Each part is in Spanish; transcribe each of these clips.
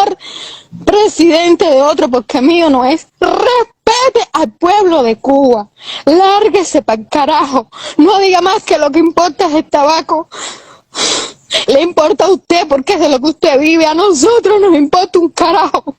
ser presidente de otro porque mío no es. Respete al pueblo de Cuba. Lárguese pa'l carajo. No diga más que lo que importa es el tabaco. Le importa a usted porque es de lo que usted vive. A nosotros nos importa un carajo.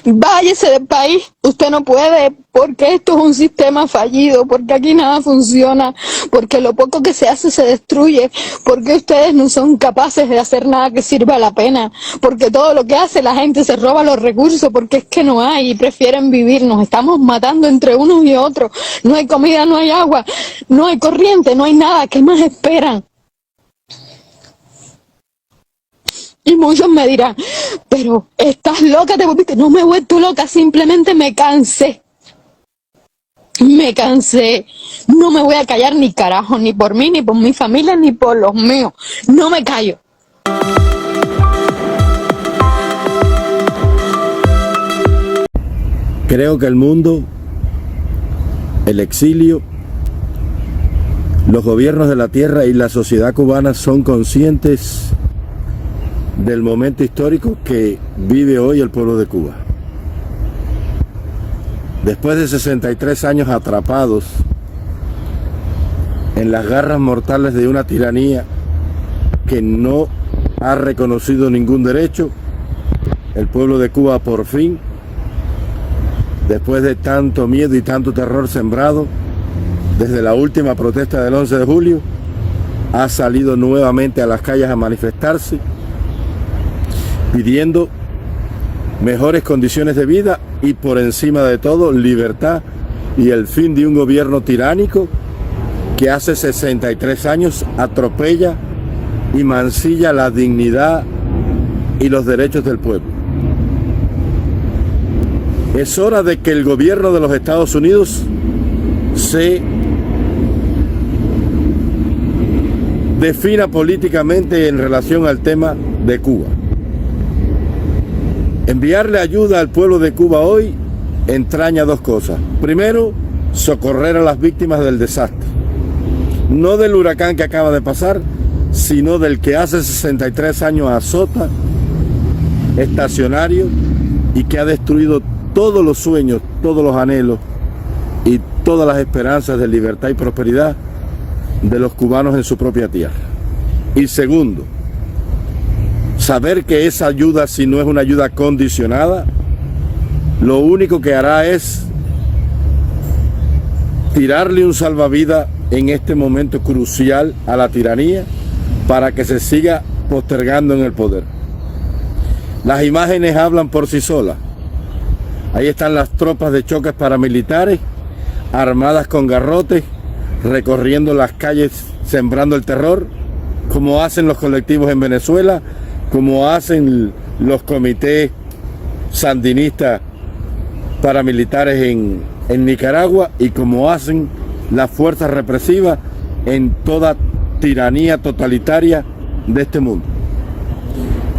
Váyase del país, usted no puede, porque esto es un sistema fallido, porque aquí nada funciona, porque lo poco que se hace se destruye, porque ustedes no son capaces de hacer nada que sirva la pena, porque todo lo que hace la gente se roba los recursos, porque es que no hay y prefieren vivir, nos estamos matando entre unos y otros, no hay comida, no hay agua, no hay corriente, no hay nada, ¿qué más esperan? Y muchos me dirán, pero estás loca, te volviste. No me he vuelto loca, simplemente me cansé. Me cansé. No me voy a callar ni carajo, ni por mí, ni por mi familia, ni por los míos. No me callo. Creo que el mundo, el exilio, los gobiernos de la tierra y la sociedad cubana son conscientes del momento histórico que vive hoy el pueblo de Cuba. Después de 63 años atrapados en las garras mortales de una tiranía que no ha reconocido ningún derecho, el pueblo de Cuba por fin, después de tanto miedo y tanto terror sembrado, desde la última protesta del 11 de julio, ha salido nuevamente a las calles a manifestarse, pidiendo mejores condiciones de vida y por encima de todo libertad y el fin de un gobierno tiránico que hace 63 años atropella y mancilla la dignidad y los derechos del pueblo. Es hora de que el gobierno de los Estados Unidos se defina políticamente en relación al tema de Cuba. Enviarle ayuda al pueblo de Cuba hoy entraña dos cosas. Primero, socorrer a las víctimas del desastre. No del huracán que acaba de pasar, sino del que hace 63 años azota, estacionario, y que ha destruido todos los sueños, todos los anhelos y todas las esperanzas de libertad y prosperidad de los cubanos en su propia tierra. Y segundo, saber que esa ayuda, si no es una ayuda condicionada, lo único que hará es tirarle un salvavidas en este momento crucial a la tiranía para que se siga postergando en el poder. Las imágenes hablan por sí solas. Ahí están las tropas de choques paramilitares, armadas con garrotes, recorriendo las calles, sembrando el terror, como hacen los colectivos en Venezuela, como hacen los comités sandinistas paramilitares en Nicaragua y como hacen las fuerzas represivas en toda tiranía totalitaria de este mundo.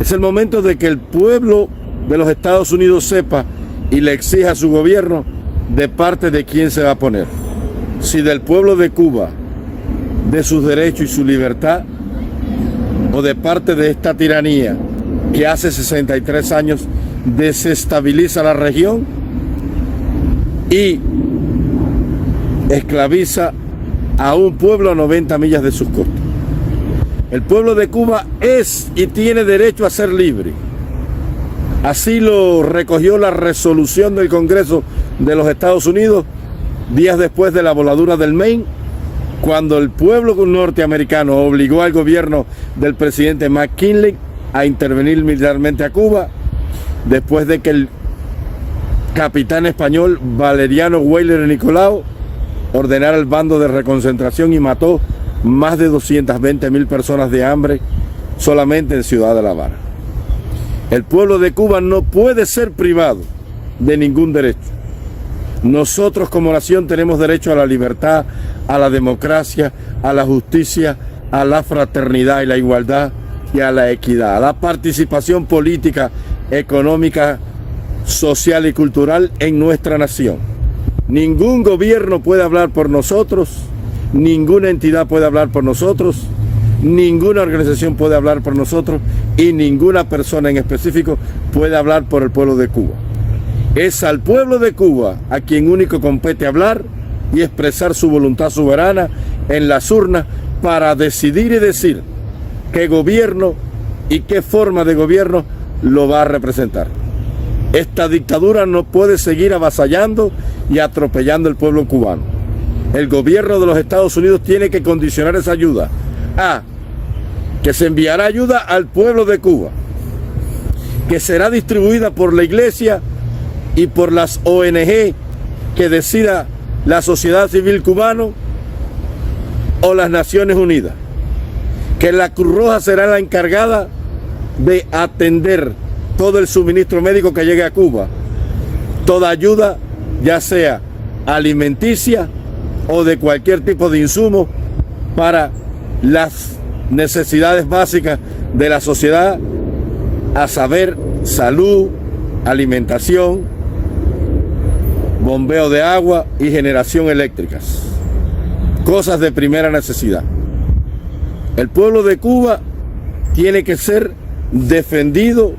Es el momento de que el pueblo de los Estados Unidos sepa y le exija a su gobierno de parte de quién se va a poner. Si del pueblo de Cuba, de sus derechos y su libertad, o de parte de esta tiranía que hace 63 años desestabiliza la región y esclaviza a un pueblo a 90 millas de sus costas. El pueblo de Cuba es y tiene derecho a ser libre. Así lo recogió la resolución del Congreso de los Estados Unidos días después de la voladura del Maine, cuando el pueblo norteamericano obligó al gobierno del presidente McKinley a intervenir militarmente a Cuba, después de que el capitán español Valeriano Weyler Nicolau ordenara el bando de reconcentración y mató más de 220,000 personas de hambre solamente en Ciudad de La Habana. El pueblo de Cuba no puede ser privado de ningún derecho. Nosotros como nación tenemos derecho a la libertad, a la democracia, a la justicia, a la fraternidad y la igualdad y a la equidad, a la participación política, económica, social y cultural en nuestra nación. Ningún gobierno puede hablar por nosotros, ninguna entidad puede hablar por nosotros, ninguna organización puede hablar por nosotros y ninguna persona en específico puede hablar por el pueblo de Cuba. Es al pueblo de Cuba a quien único compete hablar y expresar su voluntad soberana en las urnas para decidir y decir qué gobierno y qué forma de gobierno lo va a representar. Esta dictadura no puede seguir avasallando y atropellando al pueblo cubano. El gobierno de los Estados Unidos tiene que condicionar esa ayuda a que se enviará ayuda al pueblo de Cuba, que será distribuida por la iglesia y por las ONG que decida la sociedad civil cubana o las Naciones Unidas, que la Cruz Roja será la encargada de atender todo el suministro médico que llegue a Cuba, toda ayuda, ya sea alimenticia o de cualquier tipo de insumo para las necesidades básicas de la sociedad, a saber, salud, alimentación, bombeo de agua y generación eléctricas, cosas de primera necesidad. El pueblo de Cuba tiene que ser defendido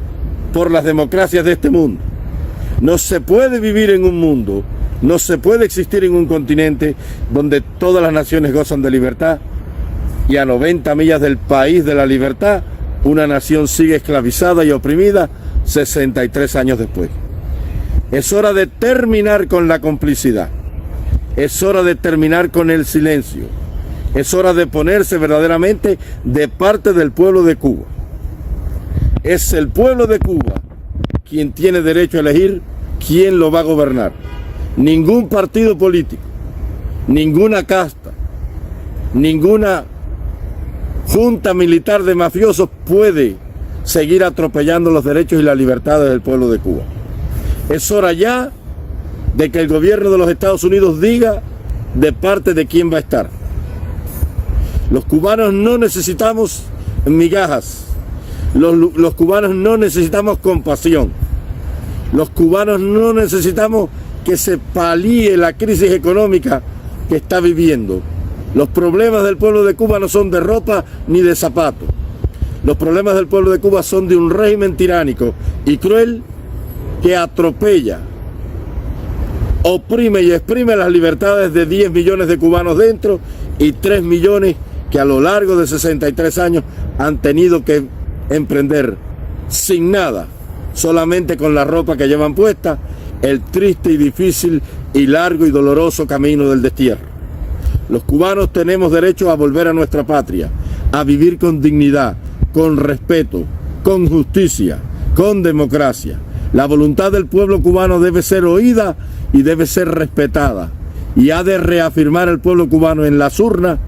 por las democracias de este mundo. No se puede vivir en un mundo, no se puede existir en un continente donde todas las naciones gozan de libertad y a 90 millas del país de la libertad, una nación sigue esclavizada y oprimida 63 años después. Es hora de terminar con la complicidad, es hora de terminar con el silencio, es hora de ponerse verdaderamente de parte del pueblo de Cuba. Es el pueblo de Cuba quien tiene derecho a elegir quién lo va a gobernar. Ningún partido político, ninguna casta, ninguna junta militar de mafiosos puede seguir atropellando los derechos y las libertades del pueblo de Cuba. Es hora ya de que el gobierno de los Estados Unidos diga de parte de quién va a estar. Los cubanos no necesitamos migajas. Los cubanos no necesitamos compasión. Los cubanos no necesitamos que se palíe la crisis económica que está viviendo. Los problemas del pueblo de Cuba no son de ropa ni de zapatos. Los problemas del pueblo de Cuba son de un régimen tiránico y cruel que atropella, oprime y exprime las libertades de 10 millones de cubanos dentro y 3 millones que a lo largo de 63 años han tenido que emprender sin nada, solamente con la ropa que llevan puesta, el triste y difícil y largo y doloroso camino del destierro. Los cubanos tenemos derecho a volver a nuestra patria, a vivir con dignidad, con respeto, con justicia, con democracia. La voluntad del pueblo cubano debe ser oída y debe ser respetada, y ha de reafirmar el pueblo cubano en las urnas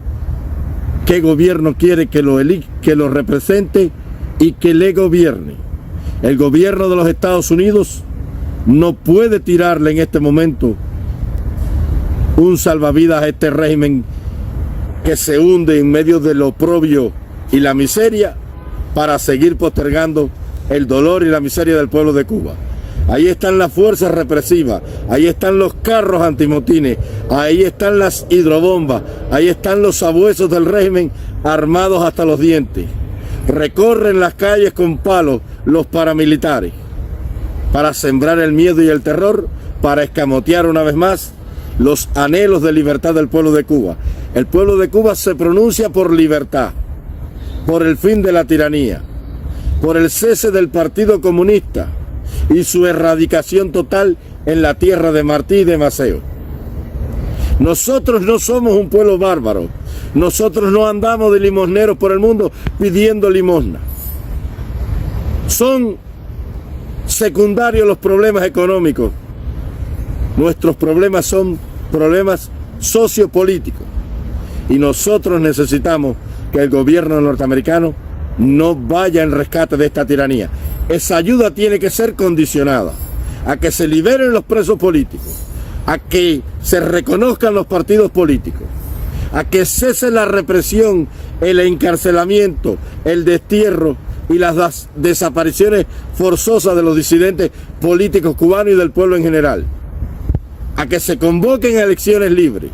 qué gobierno quiere que lo represente y que le gobierne. El gobierno de los Estados Unidos no puede tirarle en este momento un salvavidas a este régimen que se hunde en medio del oprobio y la miseria para seguir postergando el dolor y la miseria del pueblo de Cuba. Ahí están las fuerzas represivas, ahí están los carros antimotines, ahí están las hidrobombas, ahí están los sabuesos del régimen armados hasta los dientes. Recorren las calles con palos los paramilitares para sembrar el miedo y el terror, para escamotear una vez más los anhelos de libertad del pueblo de Cuba. El pueblo de Cuba se pronuncia por libertad, por el fin de la tiranía, por el cese del Partido Comunista y su erradicación total en la tierra de Martí y de Maceo. Nosotros no somos un pueblo bárbaro. Nosotros no andamos de limosneros por el mundo pidiendo limosna. Son secundarios los problemas económicos. Nuestros problemas son problemas sociopolíticos. Y nosotros necesitamos que el gobierno norteamericano no vaya en rescate de esta tiranía. Esa ayuda tiene que ser condicionada a que se liberen los presos políticos, a que se reconozcan los partidos políticos, a que cese la represión, el encarcelamiento, el destierro y las desapariciones forzosas de los disidentes políticos cubanos y del pueblo en general. a que se convoquen elecciones libres,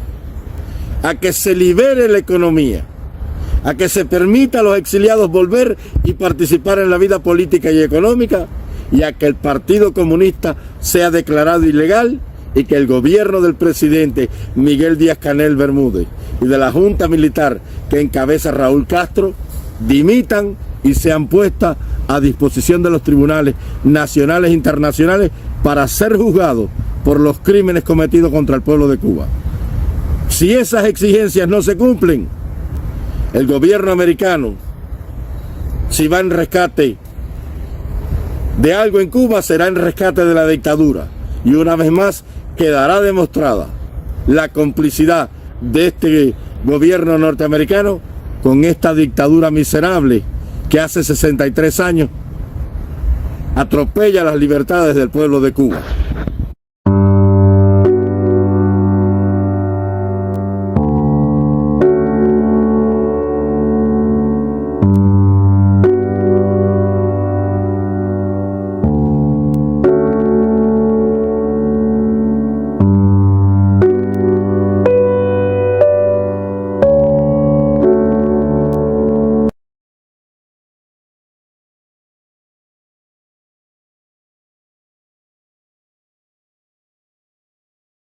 a que se libere la economía, a que se permita a los exiliados volver y participar en la vida política y económica, y a que el Partido Comunista sea declarado ilegal y que el gobierno del presidente Miguel Díaz-Canel Bermúdez y de la Junta Militar que encabeza Raúl Castro dimitan y sean puestas a disposición de los tribunales nacionales e internacionales para ser juzgados por los crímenes cometidos contra el pueblo de Cuba. Si esas exigencias no se cumplen, el gobierno americano, si va en rescate de algo en Cuba, será en rescate de la dictadura. Y una vez más quedará demostrada la complicidad de este gobierno norteamericano con esta dictadura miserable que hace 63 años atropella las libertades del pueblo de Cuba.